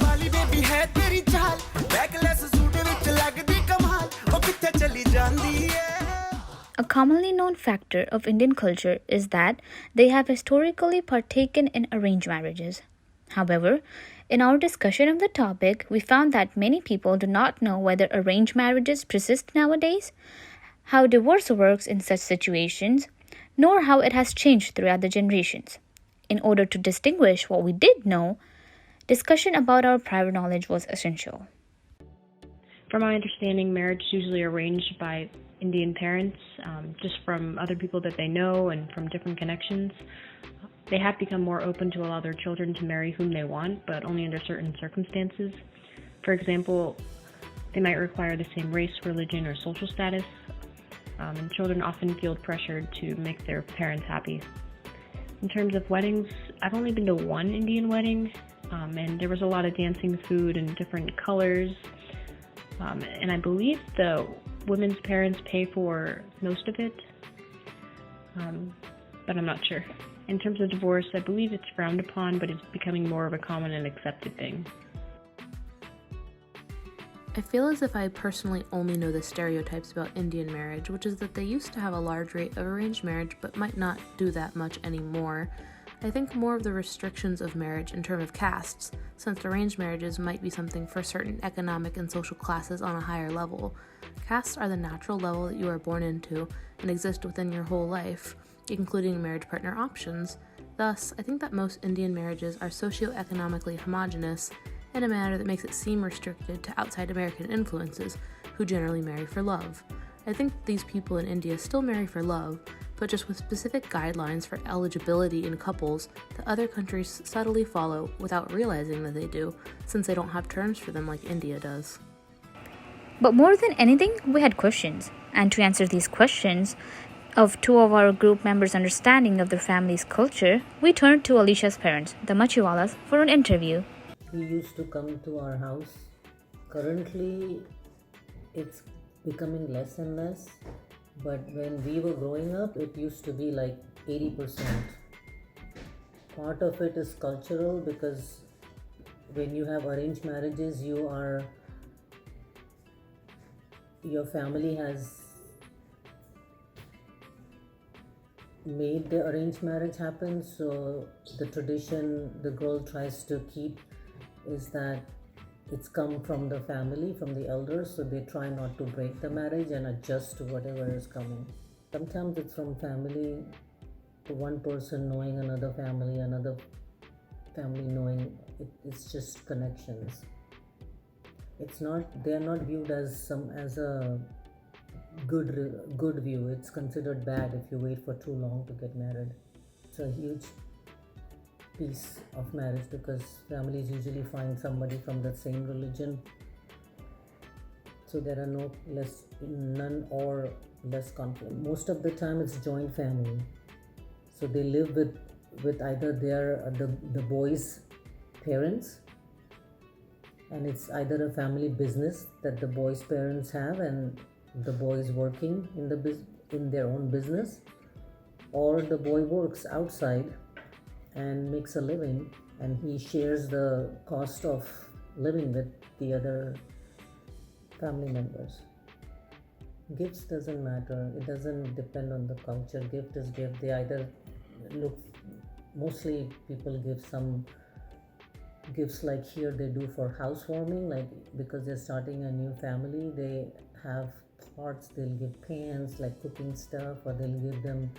वाली बेबी है तेरी चाल बैकलेस सूट विच लगदी कमाल ओ किथे चली जांदी है. A commonly known factor of Indian culture is that they have historically partaken in arranged marriages. However, in our discussion of the topic, we found that many people do not know whether arranged marriages persist nowadays, how divorce works in such situations, nor how it has changed throughout the generations. In order to distinguish what we did know, discussion about our prior knowledge was essential. From my understanding, marriage is usually arranged by Indian parents, just from other people that they know and from different connections. They have become more open to allow their children to marry whom they want, but only under certain circumstances. For example, they might require the same race, religion, or social status, and children often feel pressured to make their parents happy. In terms of weddings, I've only been to one Indian wedding, and there was a lot of dancing, food, and different colors. And I believe the women's parents pay for most of it, but I'm not sure. In terms of divorce, I believe it's frowned upon, but it's becoming more of a common and accepted thing. I feel as if I personally only know the stereotypes about Indian marriage, which is that they used to have a large rate of arranged marriage but might not do that much anymore. I think more of the restrictions of marriage in terms of castes, since arranged marriages might be something for certain economic and social classes on a higher level. Castes are the natural level that you are born into and exist within your whole life, including marriage partner options. Thus, I think that most Indian marriages are socioeconomically homogenous in a manner that makes it seem restricted to outside American influences, who generally marry for love. I think these people in India still marry for love, but just with specific guidelines for eligibility in couples that other countries subtly follow without realizing that they do, since they don't have terms for them like India does. But more than anything, we had questions. And to answer these questions, of two of our group members' understanding of their family's culture, we turned to Alicia's parents, the Machiwalas, for an interview. He used to come to our house. Currently, it's becoming less and less. But when we were growing up, it used to be like 80%. Part of it is cultural because when you have arranged marriages, your family has made the arranged marriage happen. So the tradition the girl tries to keep is that it's come from the family, from the elders, so they try not to break the marriage and adjust to whatever is coming. Sometimes it's from family, one person knowing another family knowing, it's just connections. They are not viewed as a good view. It's considered bad if you wait for too long to get married. It's a huge piece of marriage because families usually find somebody from the same religion, so there are none or less conflict. Most of the time it's joint family, so they live with either the boy's parents, and it's either a family business that the boy's parents have and the boy is working in their own business, or the boy works outside and makes a living, and he shares the cost of living with the other family members. Gifts doesn't matter. It doesn't depend on the culture. Gift is gift. They either mostly people give some gifts like here they do for housewarming, like because they're starting a new family, they have pots, they'll give pans like cooking stuff, or they'll give them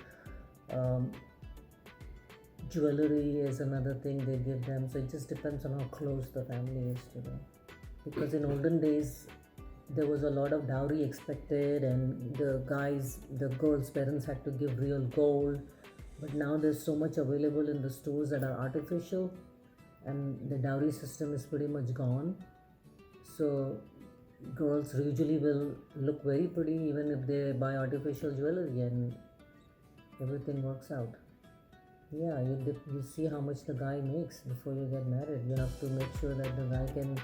jewelry is another thing they give them. So it just depends on how close the family is to them. Because in olden days, there was a lot of dowry expected, and the girls' parents had to give real gold. But now there's so much available in the stores that are artificial, and the dowry system is pretty much gone. So girls usually will look very pretty even if they buy artificial jewelry, and everything works out. Yeah, you see how much the guy makes before you get married. You have to make sure that the guy can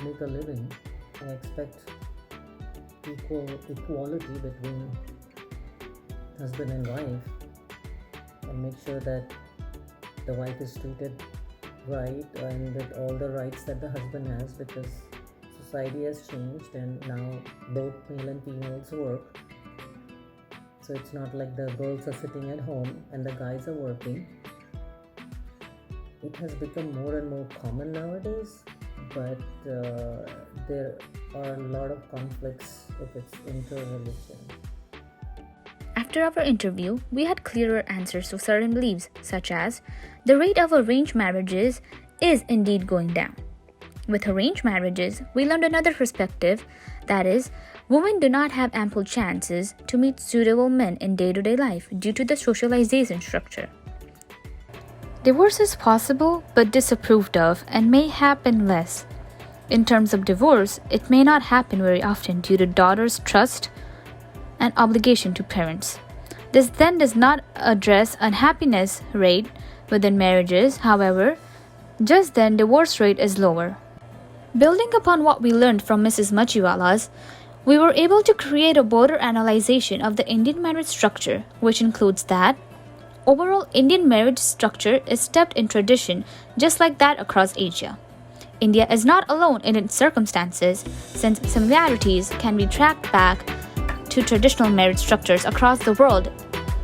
make a living. I expect equality between husband and wife, and make sure that the wife is treated right and with all the rights that the husband has, because society has changed and now both male and females work. So it's not like the girls are sitting at home and the guys are working. It has become more and more common nowadays, but there are a lot of conflicts if it's inter-religion. After our interview, we had clearer answers to certain beliefs, such as the rate of arranged marriages is indeed going down. With arranged marriages, we learned another perspective, that is, women do not have ample chances to meet suitable men in day-to-day life due to the socialization structure. Divorce is possible but disapproved of and may happen less. In terms of divorce, it may not happen very often due to daughters' trust and obligation to parents. This then does not address unhappiness rate within marriages, however, just then divorce rate is lower. Building upon what we learned from Mrs. Machiwala's, we were able to create a broader analyzation of the Indian marriage structure, which includes that overall Indian marriage structure is steeped in tradition just like that across Asia. India is not alone in its circumstances, since similarities can be tracked back to traditional marriage structures across the world,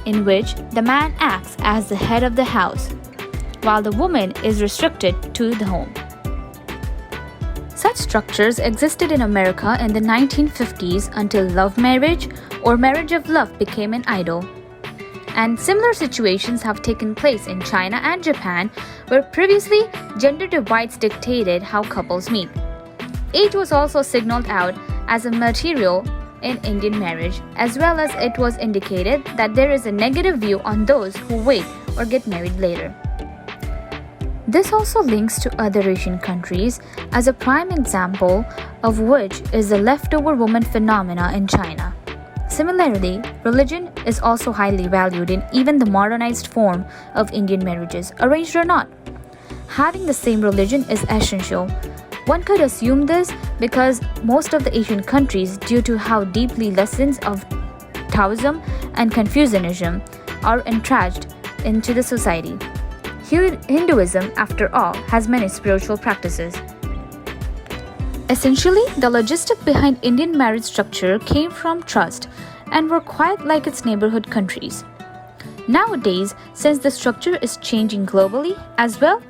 in which the man acts as the head of the house, while the woman is restricted to the home. Such structures existed in America in the 1950s until love marriage or marriage of love became an idol. And similar situations have taken place in China and Japan, where previously gender divides dictated how couples meet. Age was also signaled out as a material in Indian marriage, as well as it was indicated that there is a negative view on those who wait or get married later. This also links to other Asian countries, as a prime example of which is the leftover woman phenomena in China. Similarly, religion is also highly valued in even the modernized form of Indian marriages, arranged or not. Having the same religion is essential. One could assume this because most of the Asian countries, due to how deeply lessons of Taoism and Confucianism are entrenched into the society. Hinduism, after all, has many spiritual practices. Essentially, the logistic behind Indian marriage structure came from trust and were quite like its neighborhood countries. Nowadays, since the structure is changing globally as well,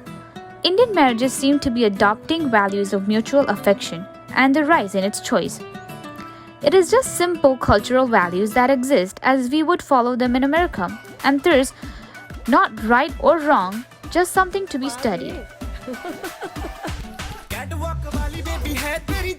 Indian marriages seem to be adopting values of mutual affection and the rise in its choice. It is just simple cultural values that exist as we would follow them in America, and there's not right or wrong, just something to be studied. Catwalk वाली baby है तेरी